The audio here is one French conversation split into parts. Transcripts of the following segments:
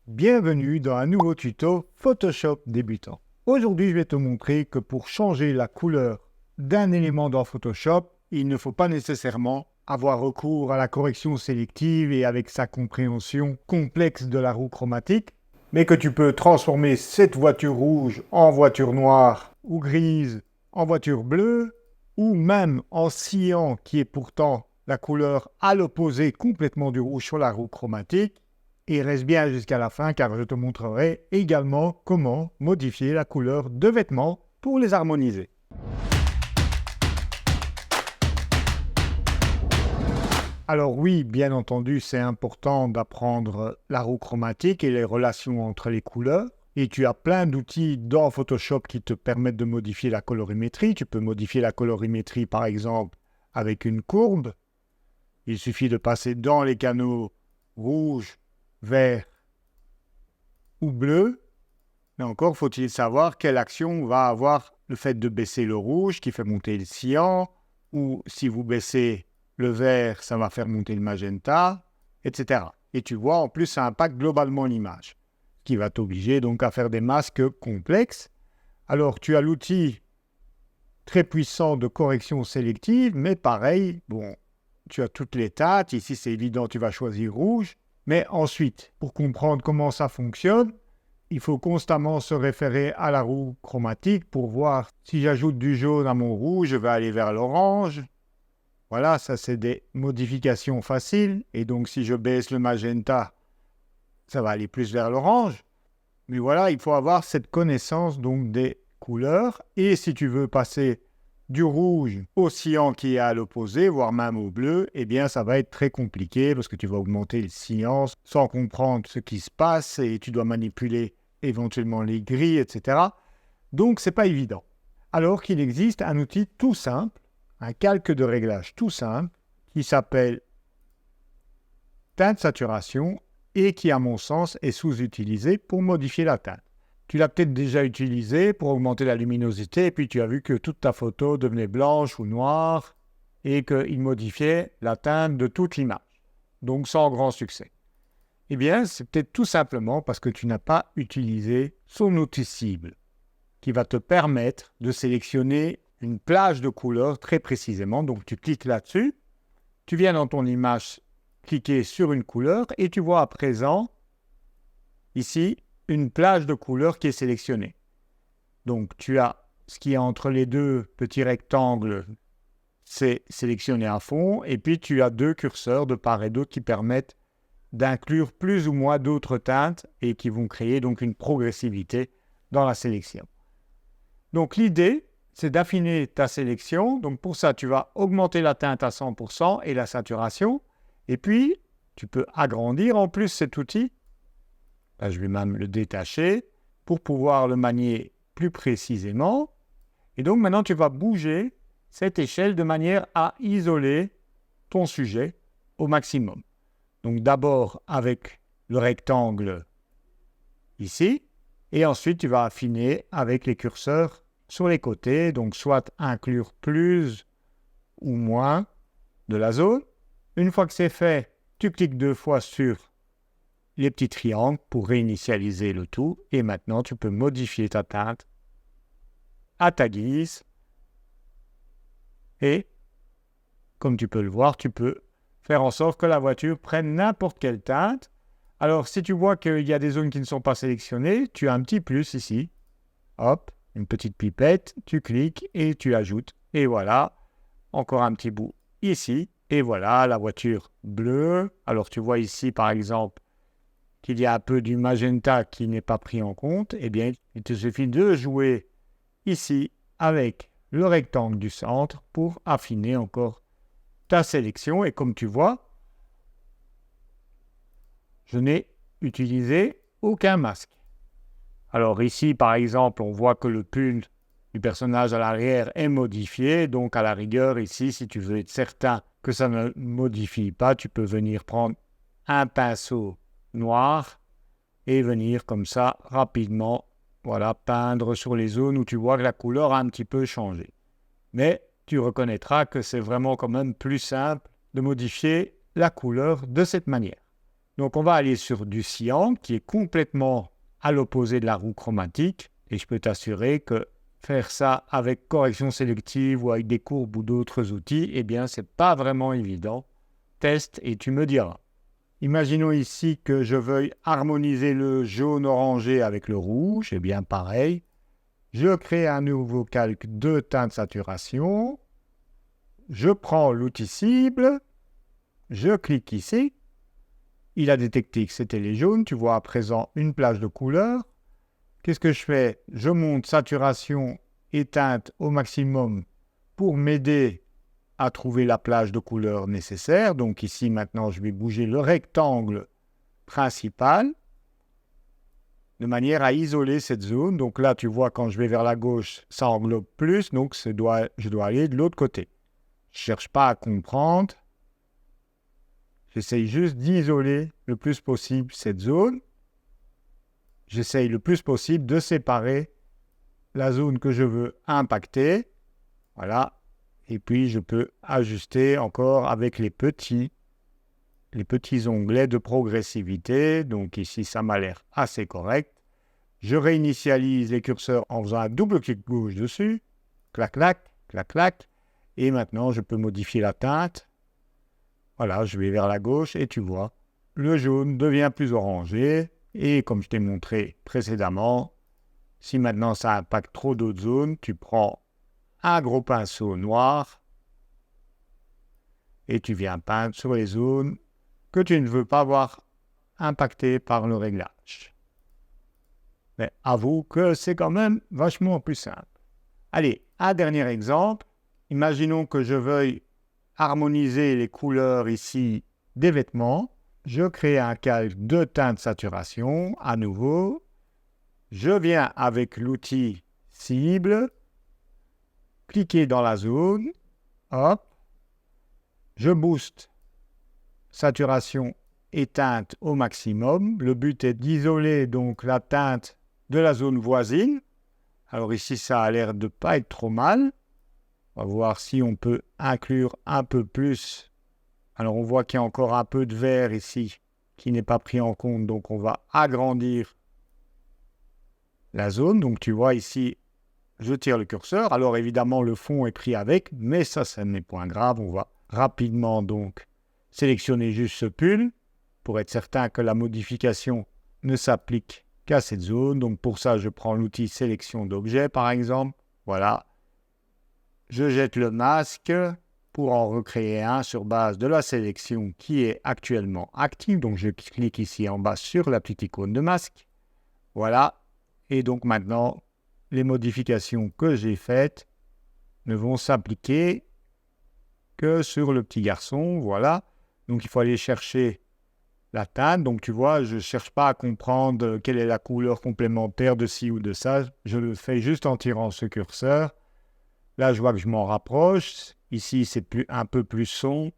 Bienvenue dans un nouveau tuto Photoshop débutant. Aujourd'hui, je vais te montrer que pour changer la couleur d'un élément dans Photoshop, il ne faut pas nécessairement avoir recours à la correction sélective et avec sa compréhension complexe de la roue chromatique, mais que tu peux transformer cette voiture rouge en voiture noire ou grise en voiture bleue, ou même en cyan qui est pourtant la couleur à l'opposé complètement du rouge sur la roue chromatique. Et reste bien jusqu'à la fin car je te montrerai également comment modifier la couleur de vêtements pour les harmoniser. Alors oui, bien entendu, c'est important d'apprendre la roue chromatique et les relations entre les couleurs. Et tu as plein d'outils dans Photoshop qui te permettent de modifier la colorimétrie. Tu peux modifier la colorimétrie par exemple avec une courbe. Il suffit de passer dans les canaux rouge, vert ou bleu, mais encore faut-il savoir quelle action va avoir le fait de baisser le rouge qui fait monter le cyan, ou si vous baissez le vert, ça va faire monter le magenta, etc. Et tu vois, en plus, ça impacte globalement l'image, qui va t'obliger donc à faire des masques complexes. Alors, tu as l'outil très puissant de correction sélective, mais pareil, bon, tu as toutes les teintes, ici c'est évident, tu vas choisir rouge. Mais ensuite, pour comprendre comment ça fonctionne, il faut constamment se référer à la roue chromatique pour voir si j'ajoute du jaune à mon rouge, je vais aller vers l'orange. Voilà, ça c'est des modifications faciles. Et donc si je baisse le magenta, ça va aller plus vers l'orange. Mais voilà, il faut avoir cette connaissance donc des couleurs. Et si tu veux passer du rouge au cyan qui est à l'opposé, voire même au bleu, eh bien ça va être très compliqué parce que tu vas augmenter le cyan sans comprendre ce qui se passe et tu dois manipuler éventuellement les gris, etc. Donc c'est pas évident. Alors qu'il existe un outil tout simple, un calque de réglage tout simple, qui s'appelle teinte saturation et qui à mon sens est sous-utilisé pour modifier la teinte. Tu l'as peut-être déjà utilisé pour augmenter la luminosité et puis tu as vu que toute ta photo devenait blanche ou noire et qu'il modifiait la teinte de toute l'image. Donc sans grand succès. Eh bien, c'est peut-être tout simplement parce que tu n'as pas utilisé son outil cible qui va te permettre de sélectionner une plage de couleurs très précisément. Donc tu cliques là-dessus, tu viens dans ton image cliquer sur une couleur et tu vois à présent ici une plage de couleurs qui est sélectionnée. Donc, tu as ce qui est entre les deux petits rectangles, c'est sélectionné à fond, et puis tu as deux curseurs de part et d'autre qui permettent d'inclure plus ou moins d'autres teintes et qui vont créer donc une progressivité dans la sélection. Donc, l'idée, c'est d'affiner ta sélection. Donc, pour ça, tu vas augmenter la teinte à 100% et la saturation, et puis tu peux agrandir en plus cet outil. Là, je vais même le détacher pour pouvoir le manier plus précisément. Et donc maintenant, tu vas bouger cette échelle de manière à isoler ton sujet au maximum. Donc d'abord avec le rectangle ici, et ensuite tu vas affiner avec les curseurs sur les côtés, donc soit inclure plus ou moins de la zone. Une fois que c'est fait, tu cliques deux fois sur les petits triangles pour réinitialiser le tout. Et maintenant, tu peux modifier ta teinte à ta guise. Et, comme tu peux le voir, tu peux faire en sorte que la voiture prenne n'importe quelle teinte. Alors, si tu vois qu'il y a des zones qui ne sont pas sélectionnées, tu as un petit plus ici. Hop, une petite pipette, tu cliques et tu ajoutes. Et voilà, encore un petit bout ici. Et voilà, la voiture bleue. Alors, tu vois ici, par exemple, qu'il y a un peu du magenta qui n'est pas pris en compte, eh bien, il te suffit de jouer ici avec le rectangle du centre pour affiner encore ta sélection. Et comme tu vois, je n'ai utilisé aucun masque. Alors ici, par exemple, on voit que le pull du personnage à l'arrière est modifié. Donc, à la rigueur, ici, si tu veux être certain que ça ne modifie pas, tu peux venir prendre un pinceau noir et venir comme ça rapidement, voilà, peindre sur les zones où tu vois que la couleur a un petit peu changé. Mais tu reconnaîtras que c'est vraiment quand même plus simple de modifier la couleur de cette manière. Donc on va aller sur du cyan qui est complètement à l'opposé de la roue chromatique. Et je peux t'assurer que faire ça avec correction sélective ou avec des courbes ou d'autres outils, eh bien, c'est pas vraiment évident. Teste et tu me diras. Imaginons ici que je veuille harmoniser le jaune orangé avec le rouge. Eh bien, pareil. Je crée un nouveau calque de teinte saturation. Je prends l'outil cible. Je clique ici. Il a détecté que c'était les jaunes. Tu vois à présent une plage de couleurs. Qu'est-ce que je fais? Je monte saturation et teinte au maximum pour m'aider à trouver la plage de couleurs nécessaire. Donc ici, maintenant, je vais bouger le rectangle principal de manière à isoler cette zone. Donc là, tu vois, quand je vais vers la gauche, ça englobe plus. Donc je dois aller de l'autre côté. Je ne cherche pas à comprendre. J'essaye juste d'isoler le plus possible cette zone. J'essaye le plus possible de séparer la zone que je veux impacter. Voilà. Et puis, je peux ajuster encore avec les petits onglets de progressivité. Donc ici, ça m'a l'air assez correct. Je réinitialise les curseurs en faisant un double clic gauche dessus. Clac, clac, clac, clac. Et maintenant, je peux modifier la teinte. Voilà, je vais vers la gauche et tu vois, le jaune devient plus orangé. Et comme je t'ai montré précédemment, si maintenant ça impacte trop d'autres zones, tu prends un gros pinceau noir et tu viens peindre sur les zones que tu ne veux pas voir impactées par le réglage. Mais avoue que c'est quand même vachement plus simple. Allez, un dernier exemple. Imaginons que je veuille harmoniser les couleurs ici des vêtements. Je crée un calque de teinte saturation à nouveau. Je viens avec l'outil cible, cliquer dans la zone, hop, je booste saturation et teinte au maximum. Le but est d'isoler donc la teinte de la zone voisine. Alors ici, ça a l'air de ne pas être trop mal. On va voir si on peut inclure un peu plus. Alors on voit qu'il y a encore un peu de vert ici qui n'est pas pris en compte. Donc on va agrandir la zone. Donc tu vois ici, je tire le curseur. Alors évidemment, le fond est pris avec, mais ça n'est point grave. On va rapidement donc sélectionner juste ce pull pour être certain que la modification ne s'applique qu'à cette zone. Donc pour ça, je prends l'outil sélection d'objet par exemple. Voilà. Je jette le masque pour en recréer un sur base de la sélection qui est actuellement active. Donc je clique ici en bas sur la petite icône de masque. Voilà. Et donc maintenant, les modifications que j'ai faites ne vont s'appliquer que sur le petit garçon. Voilà. Donc il faut aller chercher la teinte. Donc tu vois, je ne cherche pas à comprendre quelle est la couleur complémentaire de ci ou de ça. Je le fais juste en tirant ce curseur. Là, je vois que je m'en rapproche. Ici, c'est un peu plus sombre.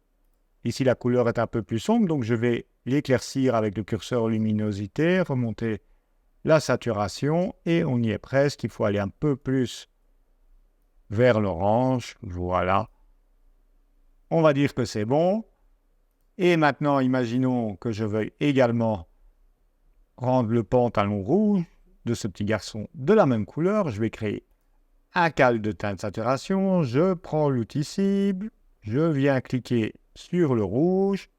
Ici, la couleur est un peu plus sombre. Donc je vais l'éclaircir avec le curseur luminosité, remonter la saturation et on y est presque. Il faut aller un peu plus vers l'orange. Voilà. On va dire que c'est bon. Et maintenant, imaginons que je veuille également rendre le pantalon rouge de ce petit garçon de la même couleur. Je vais créer un calque de teinte saturation. Je prends l'outil cible. Je viens cliquer sur le rouge.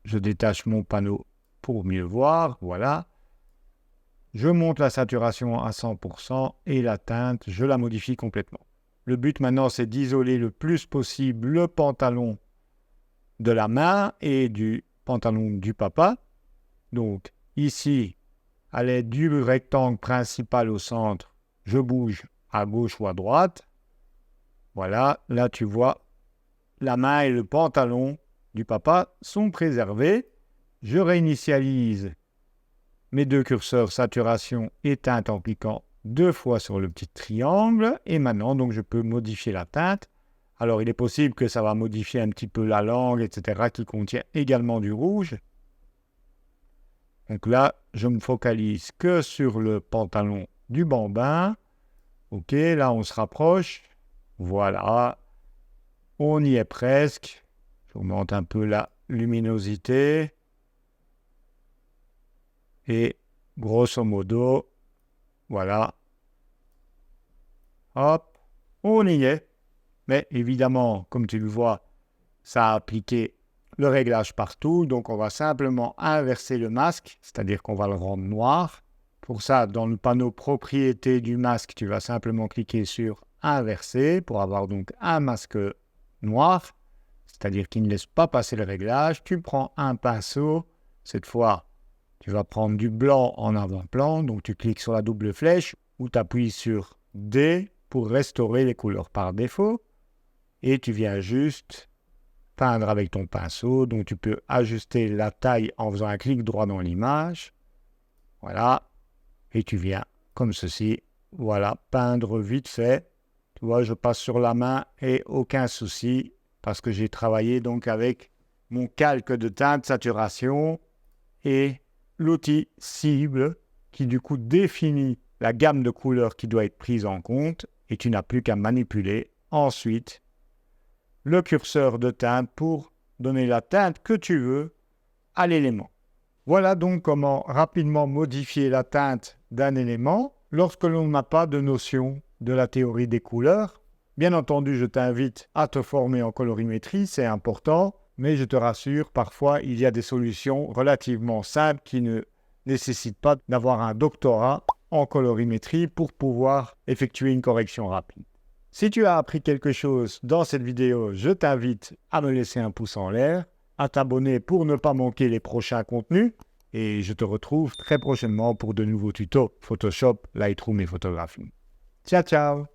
Je détache mon panneau pour mieux voir. Voilà. Je monte la saturation à 100% et la teinte, je la modifie complètement. Le but maintenant, c'est d'isoler le plus possible le pantalon de la main et du pantalon du papa. Donc ici, à l'aide du rectangle principal au centre, je bouge à gauche ou à droite. Voilà, là tu vois, la main et le pantalon du papa sont préservés. Je réinitialise mes deux curseurs saturation et teinte en cliquant 2 fois sur le petit triangle. Et maintenant, donc, je peux modifier la teinte. Alors, il est possible que ça va modifier un petit peu la langue, etc., qui contient également du rouge. Donc là, je me focalise que sur le pantalon du bambin. Ok, là, on se rapproche. Voilà. On y est presque. J'augmente un peu la luminosité. Et grosso modo, voilà. Hop, on y est. Mais évidemment, comme tu le vois, ça a appliqué le réglage partout. Donc, on va simplement inverser le masque, c'est-à-dire qu'on va le rendre noir. Pour ça, dans le panneau propriétés du masque, tu vas simplement cliquer sur inverser pour avoir donc un masque noir, c'est-à-dire qu'il ne laisse pas passer le réglage. Tu prends un pinceau. Cette fois, tu vas prendre du blanc en avant-plan. Donc, tu cliques sur la double flèche ou tu appuies sur D pour restaurer les couleurs par défaut. Et tu viens juste peindre avec ton pinceau. Donc, tu peux ajuster la taille en faisant un clic droit dans l'image. Voilà. Et tu viens, comme ceci, voilà, peindre vite fait. Tu vois, je passe sur la main et aucun souci parce que j'ai travaillé donc avec mon calque de teinte saturation et l'outil cible qui du coup définit la gamme de couleurs qui doit être prise en compte et tu n'as plus qu'à manipuler ensuite le curseur de teinte pour donner la teinte que tu veux à l'élément. Voilà donc comment rapidement modifier la teinte d'un élément lorsque l'on n'a pas de notion de la théorie des couleurs. Bien entendu, je t'invite à te former en colorimétrie, c'est important, mais je te rassure, parfois il y a des solutions relativement simples qui ne nécessitent pas d'avoir un doctorat en colorimétrie pour pouvoir effectuer une correction rapide. Si tu as appris quelque chose dans cette vidéo, je t'invite à me laisser un pouce en l'air, à t'abonner pour ne pas manquer les prochains contenus et je te retrouve très prochainement pour de nouveaux tutos Photoshop, Lightroom et photographie. Ciao, ciao!